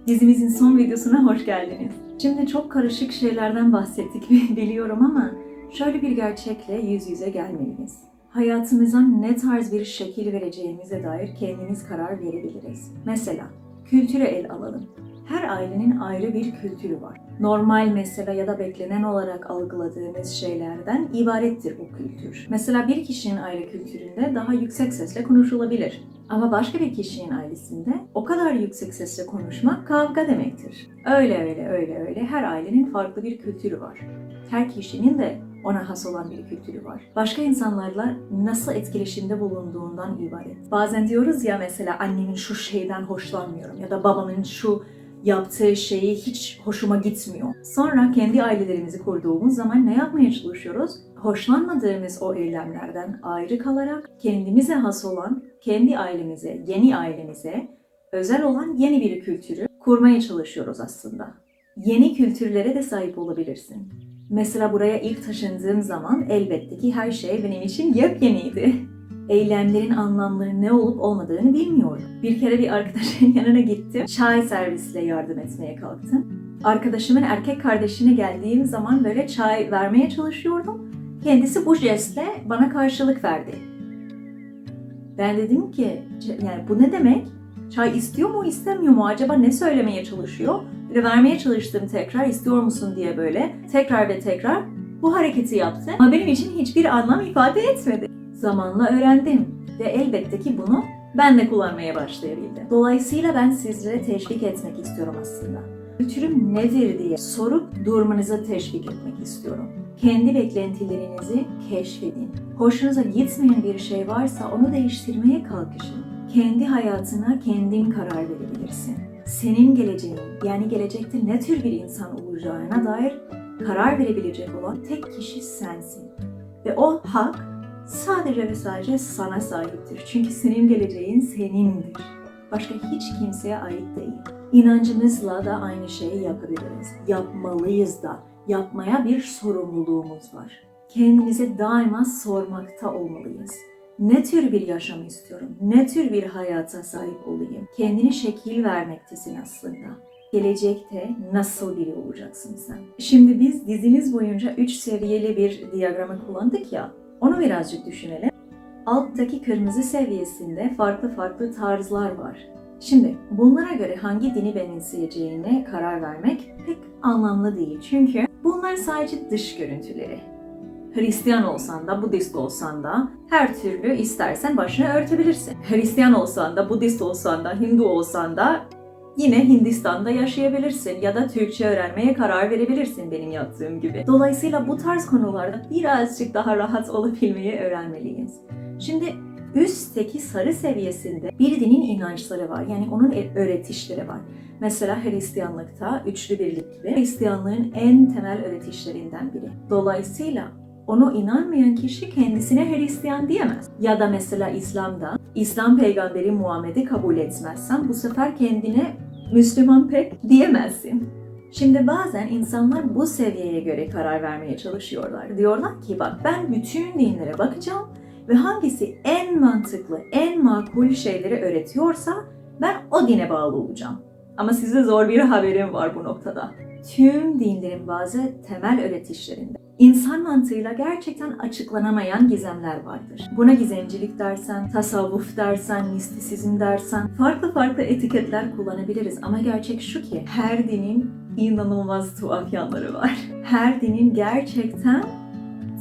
Dizimizin son videosuna hoş geldiniz. Şimdi çok karışık şeylerden bahsettik biliyorum ama şöyle bir gerçekle yüz yüze gelmeliyiz. Hayatımıza ne tarz bir şekil vereceğimize dair kendimiz karar verebiliriz. Mesela kültürü ele alalım. Her ailenin ayrı bir kültürü var. Normal mesela ya da beklenen olarak algıladığımız şeylerden ibarettir bu kültür. Mesela bir kişinin aile kültüründe daha yüksek sesle konuşulabilir. Ama başka bir kişinin ailesinde o kadar yüksek sesle konuşmak kavga demektir. Öyle her ailenin farklı bir kültürü var. Her kişinin de ona has olan bir kültürü var. Başka insanlarla nasıl etkileşimde bulunduğundan ibaret. Bazen diyoruz ya mesela annemin şu şeyden hoşlanmıyorum ya da babamın şu yaptığı şeyi hiç hoşuma gitmiyor. Sonra kendi ailelerimizi kurduğumuz zaman ne yapmaya çalışıyoruz? Hoşlanmadığımız o eylemlerden ayrı kalarak kendimize has olan, kendi ailemize, yeni ailemize özel olan yeni bir kültürü kurmaya çalışıyoruz aslında. Yeni kültürlere de sahip olabilirsin. Mesela buraya ilk taşındığım zaman elbette ki her şey benim için yepyeniydi. Eylemlerin anlamları ne olup olmadığını bilmiyordum. Bir kere bir arkadaşın yanına gittim. Çay servisle yardım etmeye kalktım. Arkadaşımın erkek kardeşine geldiğim zaman böyle çay vermeye çalışıyordum. Kendisi bu jestle bana karşılık verdi. Ben dedim ki, yani bu ne demek? Çay istiyor mu, istemiyor mu? Acaba ne söylemeye çalışıyor? Böyle vermeye çalıştım tekrar, istiyor musun diye böyle. Tekrar ve tekrar bu hareketi yaptı. Ama benim için hiçbir anlam ifade etmedi. Zamanla öğrendim ve elbette ki bunu ben de kullanmaya başlayabildim. Dolayısıyla ben sizlere teşvik etmek istiyorum aslında. Kültürüm nedir diye sorup durmanıza teşvik etmek istiyorum. Kendi beklentilerinizi keşfedin. Hoşunuza gitmeyen bir şey varsa onu değiştirmeye kalkışın. Kendi hayatına kendin karar verebilirsin. Senin geleceğin, yani gelecekte ne tür bir insan olacağına dair karar verebilecek olan tek kişi sensin. Ve o hak sadece ve sadece sana sahiptir. Çünkü senin geleceğin senindir. Başka hiç kimseye ait değil. İnancımızla da aynı şeyi yapabiliriz. Yapmalıyız da. Yapmaya bir sorumluluğumuz var. Kendimize daima sormakta olmalıyız. Ne tür bir yaşam istiyorum? Ne tür bir hayata sahip olayım? Kendine şekil vermektesin aslında. Gelecekte nasıl biri olacaksın sen? Şimdi biz dizimiz boyunca 3 seviyeli bir diyagramı kullandık ya. Onu birazcık düşünelim. Alttaki kırmızı seviyesinde farklı tarzlar var. Şimdi bunlara göre hangi dini benimseyeceğine karar vermek pek anlamlı değil. Çünkü bunlar sadece dış görüntüleri. Hristiyan olsan da, Budist olsan da her türlü istersen başını örtebilirsin. Hristiyan olsan da, Budist olsan da, Hindu olsan da yine Hindistan'da yaşayabilirsin ya da Türkçe öğrenmeye karar verebilirsin benim yaptığım gibi. Dolayısıyla bu tarz konularda birazcık daha rahat olabilmeyi öğrenmeliyiz. Şimdi üstteki sarı seviyesinde bir dinin inançları var. Yani onun öğretişleri var. Mesela Hristiyanlıkta üçlü birlik gibi Hristiyanlığın en temel öğretişlerinden biri. Dolayısıyla ona inanmayan kişi kendisine Hristiyan diyemez. Ya da mesela İslam'da, İslam peygamberi Muhammed'i kabul etmezsen bu sefer kendine Müslüman pek diyemezsin. Şimdi bazen insanlar bu seviyeye göre karar vermeye çalışıyorlar. Diyorlar ki bak ben bütün dinlere bakacağım ve hangisi en mantıklı, en makul şeyleri öğretiyorsa ben o dine bağlı olacağım. Ama size zor bir haberim var bu noktada. Tüm dinlerin bazı temel öğretişlerinde İnsan mantığıyla gerçekten açıklanamayan gizemler vardır. Buna gizemcilik dersen, tasavvuf dersen, mistisizm dersen farklı etiketler kullanabiliriz. Ama gerçek şu ki her dinin inanılmaz tuhaf yanları var. Her dinin gerçekten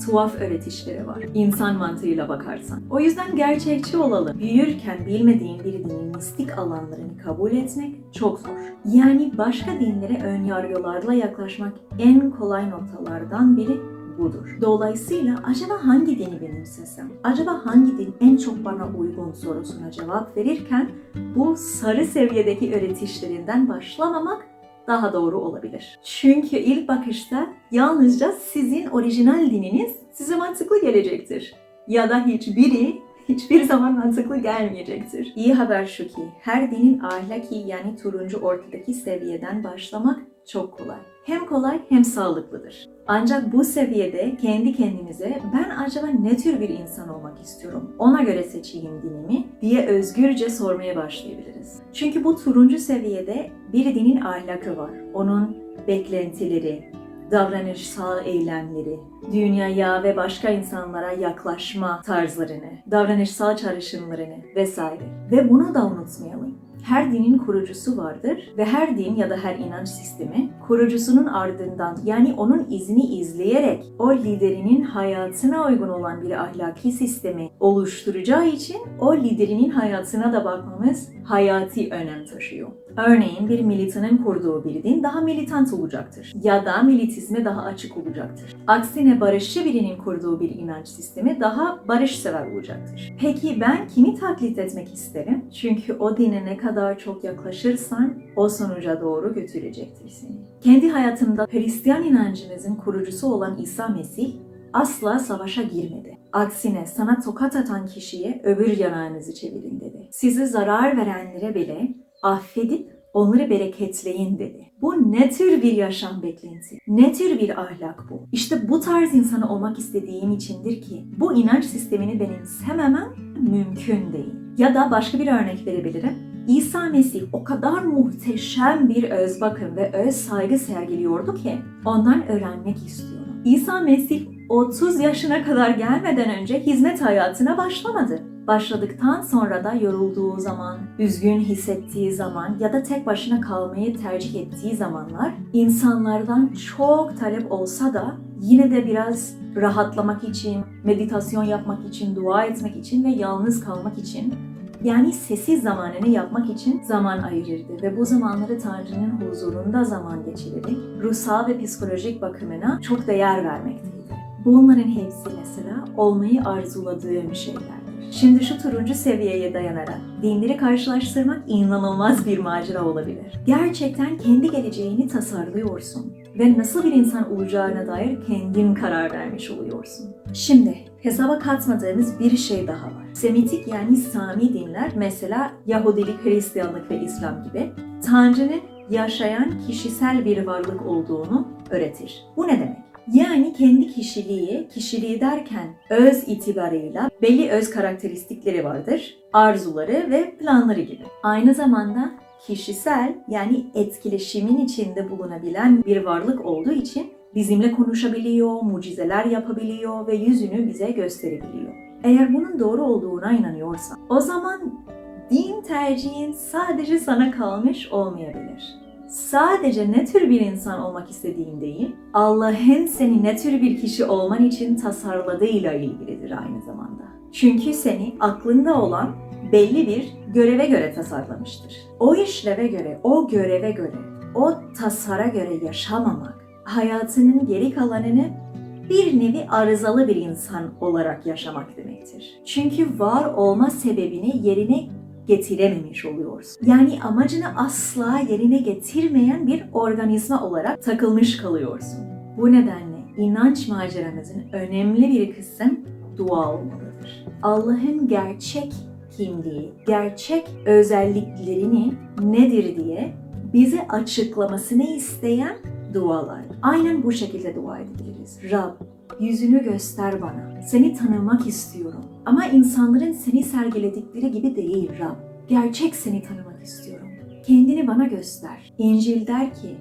tuhaf öğretişleri var. İnsan mantığıyla bakarsan. O yüzden gerçekçi olalım. Büyürken bilmediğin bir dinin mistik alanlarını kabul etmek çok zor. Yani başka dinlere önyargılarla yaklaşmak en kolay noktalardan biri budur. Dolayısıyla acaba hangi dini benimsesem? Acaba hangi din en çok bana uygun sorusuna cevap verirken bu sarı seviyedeki öğretişlerinden başlamamak daha doğru olabilir. Çünkü ilk bakışta yalnızca sizin orijinal dininiz size mantıklı gelecektir. Ya da hiçbiri hiçbir zaman mantıklı gelmeyecektir. İyi haber şu ki her dinin ahlaki yani turuncu ortadaki seviyeden başlamak çok kolay. Hem kolay hem sağlıklıdır. Ancak bu seviyede kendi kendimize ben acaba ne tür bir insan olmak istiyorum, ona göre seçeyim dinimi diye özgürce sormaya başlayabiliriz. Çünkü bu turuncu seviyede bir dinin ahlakı var. Onun beklentileri, davranışsal eylemleri, dünyaya ve başka insanlara yaklaşma tarzlarını, davranışsal çağrışımlarını vesaire. Ve bunu da unutmayalım. Her dinin kurucusu vardır ve her din ya da her inanç sistemi kurucusunun ardından yani onun izini izleyerek o liderinin hayatına uygun olan bir ahlaki sistemi oluşturacağı için o liderinin hayatına da bakmamız hayati önem taşıyor. Örneğin bir militanın kurduğu bir din daha militant olacaktır ya da militizme daha açık olacaktır. Aksine barışçı birinin kurduğu bir inanç sistemi daha barışsever olacaktır. Peki ben kimi taklit etmek isterim? Çünkü o dine ne kadar çok yaklaşırsan o sonuca doğru götürecektir seni. Kendi hayatımda Hristiyan inancımızın kurucusu olan İsa Mesih asla savaşa girmedi. Aksine sana tokat atan kişiye öbür yanağınızı çevirin dedi. Size zarar verenlere bile affedip onları bereketleyin dedi. Bu ne tür bir yaşam beklenti? Ne tür bir ahlak bu? İşte bu tarz insanı olmak istediğim içindir ki bu inanç sistemini benimsememem mümkün değil. Ya da başka bir örnek verebilirim. İsa Mesih o kadar muhteşem bir öz bakım ve öz saygı sergiliyordu ki ondan öğrenmek istiyorum. İsa Mesih 30 yaşına kadar gelmeden önce hizmet hayatına başlamadı. Başladıktan sonra da yorulduğu zaman, üzgün hissettiği zaman ya da tek başına kalmayı tercih ettiği zamanlar insanlardan çok talep olsa da yine de biraz rahatlamak için, meditasyon yapmak için, dua etmek için ve yalnız kalmak için yani sessiz zamanını yapmak için zaman ayırırdı ve bu zamanları Tanrı'nın huzurunda zaman geçirerek ruhsal ve psikolojik bakımına çok değer vermekteydi. Bunların hepsi mesela olmayı arzuladığım şeylerdir. Şimdi şu turuncu seviyeye dayanarak dinleri karşılaştırmak inanılmaz bir macera olabilir. Gerçekten kendi geleceğini tasarlıyorsun ve nasıl bir insan olacağına dair kendin karar vermiş oluyorsun. Şimdi hesaba katmadığımız bir şey daha var. Semitik yani Sami dinler mesela Yahudilik, Hristiyanlık ve İslam gibi Tanrı'nın yaşayan kişisel bir varlık olduğunu öğretir. Bu ne demek? Yani kendi kişiliği derken öz itibarıyla belli öz karakteristikleri vardır, arzuları ve planları gibi. Aynı zamanda kişisel yani etkileşimin içinde bulunabilen bir varlık olduğu için bizimle konuşabiliyor, mucizeler yapabiliyor ve yüzünü bize gösterebiliyor. Eğer bunun doğru olduğuna inanıyorsan, o zaman din tercihin sadece sana kalmış olmayabilir. Sadece ne tür bir insan olmak istediğin değil, Allah'ın seni ne tür bir kişi olman için tasarladığıyla ilgilidir aynı zamanda. Çünkü seni aklında olan belli bir göreve göre tasarlamıştır. O işleve göre, o göreve göre, o tasara göre yaşamamak, hayatının geri kalanını bir nevi arızalı bir insan olarak yaşamak demektir. Çünkü var olma sebebini yerine getirememiş oluyorsun. Yani amacını asla yerine getirmeyen bir organizma olarak takılmış kalıyorsun. Bu nedenle inanç maceramızın önemli bir kısım dua olmalıdır. Allah'ın gerçek kimliği, gerçek özelliklerini nedir diye bize açıklamasını isteyen dualar. Aynen bu şekilde dua edebiliriz. Rab, yüzünü göster bana. Seni tanımak istiyorum. Ama insanların seni sergiledikleri gibi değil Rab. Gerçek seni tanımak istiyorum. Kendini bana göster. İncil der ki,